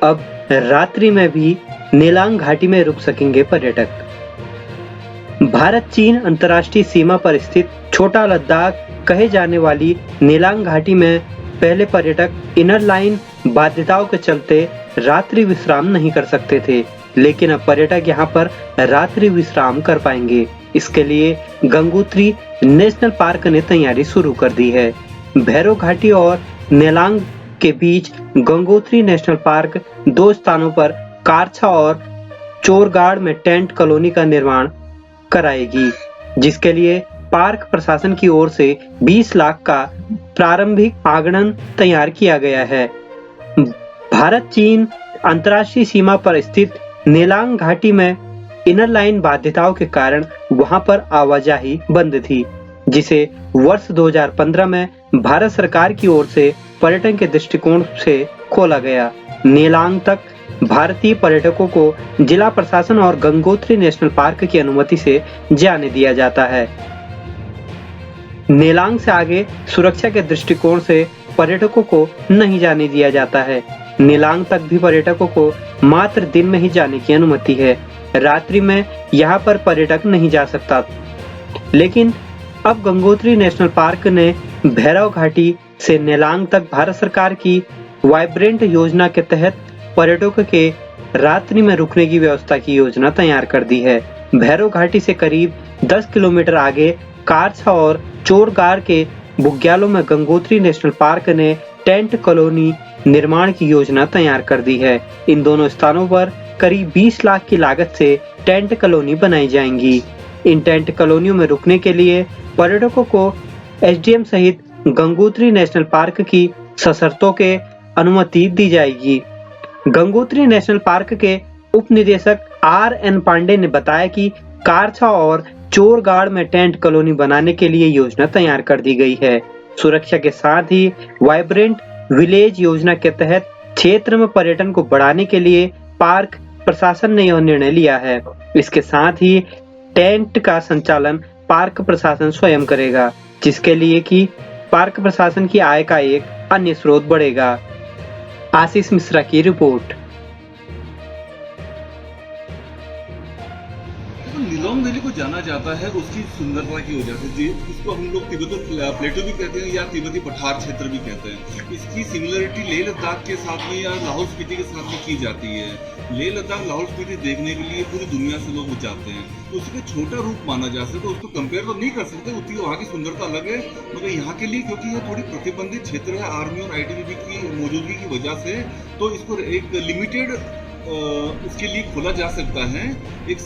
अब रात्रि में भी नेलांग घाटी में रुक सकेंगे पर्यटक। भारत चीन अंतर्राष्ट्रीय सीमा पर स्थित छोटा लद्दाख कहे जाने वाली नेलांग घाटी में पहले पर्यटक इनर लाइन बाध्यताओं के चलते रात्रि विश्राम नहीं कर सकते थे, लेकिन अब पर्यटक यहां पर रात्रि विश्राम कर पाएंगे। इसके लिए गंगोत्री नेशनल पार्क ने तैयारी शुरू कर दी है। भैरव घाटी और नेलांग के बीच गंगोत्री नेशनल पार्क 2 स्थानों पर कारछा और चोरगाड़ में टेंट कॉलोनी का निर्माण कराएगी, जिसके लिए पार्क प्रशासन की ओर से 20 लाख का प्रारंभिक आगणन तैयार किया गया है। भारत चीन अंतर्राष्ट्रीय सीमा पर स्थित नेलांग घाटी में इनर लाइन बाध्यताओं के कारण वहां पर आवाजाही बंद थी, जिसे वर्ष 2015 में भारत सरकार की ओर से पर्यटन के दृष्टिकोण से खोला गया। नेलांग तक भारतीय पर्यटकों को जिला प्रशासन और गंगोत्री नेशनल पार्क की अनुमति से जाने दिया जाता है। नेलांग से आगे सुरक्षा के दृष्टिकोण से पर्यटकों को नहीं जाने दिया जाता है। नेलांग तक भी पर्यटकों को मात्र दिन में ही जाने की अनुमति है। रात्रि में यहाँ पर पर्यटक नहीं जा सकता। लेकिन अब गंगोत्री नेशनल पार्क ने भैरव घाटी से नेलांग तक भारत सरकार की वाइब्रेंट योजना के तहत पर्यटकों के रात्रि में रुकने की व्यवस्था की योजना तैयार कर दी है। भैरव घाटी से करीब 10 किलोमीटर आगे कारछा और चोरगाड़ के बुग्यालों में गंगोत्री नेशनल पार्क ने टेंट कॉलोनी निर्माण की योजना तैयार कर दी है। इन दोनों स्थानों पर करीब 20 लाख की लागत से टेंट कॉलोनी बनाई जाएंगी। इन टेंट कॉलोनियों में रुकने के लिए पर्यटकों को एसडीएम सहित गंगोत्री नेशनल पार्क की सशर्तों के अनुमति दी जाएगी। गंगोत्री नेशनल पार्क के उप निदेशक RN पांडे ने बताया कि कारछा और चोरगाड़ में टेंट कॉलोनी बनाने के लिए योजना तैयार कर दी गई है। सुरक्षा के साथ ही वाइब्रेंट विलेज योजना के तहत क्षेत्र में पर्यटन को बढ़ाने के लिए पार्क प्रशासन ने यह निर्णय लिया है। इसके साथ ही टेंट का संचालन पार्क प्रशासन स्वयं करेगा, जिसके लिए कि पार्क प्रशासन की आय का एक अन्य स्रोत बढ़ेगा। आशीष मिश्रा की रिपोर्ट। निलोंग वैली को जाना जाता है उसकी सुंदरता की वजह से, इसको हम लोग तिब्बती प्लेटो भी कहते हैं या तिब्बती पठार क्षेत्र भी कहते हैं। इसकी सिमिलरिटी लेह लद्दाख के साथ में या लाहौल स्पीति के साथ में की जाती है। लेह लद्दाख लाहौल स्पीति देखने के लिए पूरी दुनिया से लोग जाते हैं, तो उसका छोटा रूप माना जा सकता है। उसको कंपेयर तो नहीं कर सकते, उसकी वहाँ की सुंदरता अलग है, मगर यहाँ के लिए क्योंकि यह थोड़ी प्रतिबंधित क्षेत्र है आर्मी और ITBP की मौजूदगी की वजह से, तो इसको एक लिमिटेड उसके लिए खोला जा सकता है। एक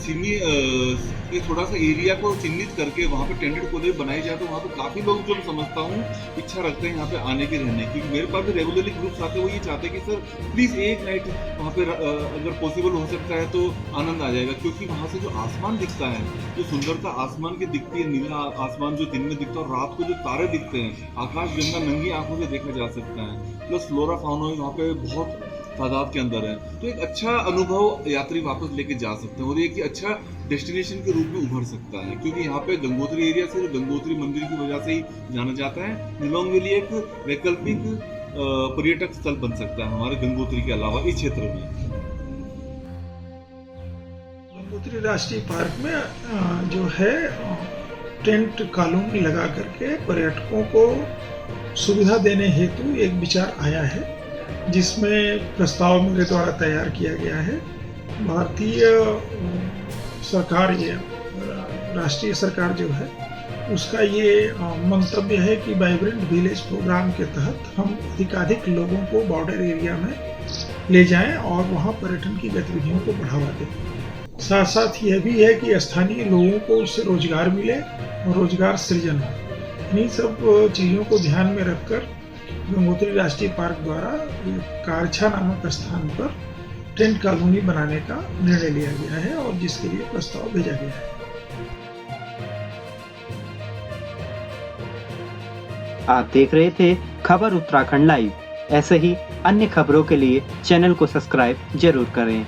थोड़ा सा एरिया को चिन्हित करके वहाँ पे टेंटेड कॉलोनी बनाई जाए, तो वहाँ पे काफ़ी लोग जो मैं समझता हूँ इच्छा रखते हैं यहाँ पे आने के रहने की। मेरे पास भी रेगुलरली ग्रुप्स आते हैं, वो ये चाहते हैं कि सर प्लीज़ एक नाइट वहाँ पे अगर पॉसिबल हो सकता है तो आनंद आ जाएगा, क्योंकि वहाँ से जो आसमान दिखता है, जो सुंदरता आसमान की दिखती है, नीला आसमान जो दिन में दिखता है और रात को जो तारे दिखते हैं, आकाश गंगा नंगी आंखों से देखा जा सकता है। प्लस फ्लोरा फाउना वहाँ पे बहुत तादाद के अंदर है, तो एक अच्छा अनुभव यात्री वापस लेके जा सकते हैं और एक अच्छा डेस्टिनेशन के रूप में उभर सकता है, क्योंकि यहाँ पे गंगोत्री एरिया से गंगोत्री मंदिर की वजह से ही जाना जाता है। निलोंग वैली एक वैकल्पिक पर्यटक स्थल बन सकता है हमारे गंगोत्री के अलावा इस क्षेत्र में। गंगोत्री राष्ट्रीय पार्क में जो है टेंट कॉलोनी लगा करके पर्यटकों को सुविधा देने हेतु एक विचार आया है, जिसमें प्रस्ताव मेरे द्वारा तैयार किया गया है। भारतीय सरकार, ये राष्ट्रीय सरकार जो है, उसका ये मंतव्य है कि वाइब्रेंट विलेज प्रोग्राम के तहत हम अधिकाधिक लोगों को बॉर्डर एरिया में ले जाएं और वहाँ पर्यटन की गतिविधियों को बढ़ावा दें। साथ साथ यह भी है कि स्थानीय लोगों को उससे रोजगार मिले और रोजगार सृजन हो। इन्हीं सब चीज़ों को ध्यान में रखकर गंगोत्री राष्ट्रीय पार्क द्वारा कारछा नामक स्थान पर टेंट कॉलोनी बनाने का निर्णय लिया गया है और जिसके लिए प्रस्ताव भेजा गया है। आप देख रहे थे खबर उत्तराखंड लाइव। ऐसे ही अन्य खबरों के लिए चैनल को सब्सक्राइब जरूर करें।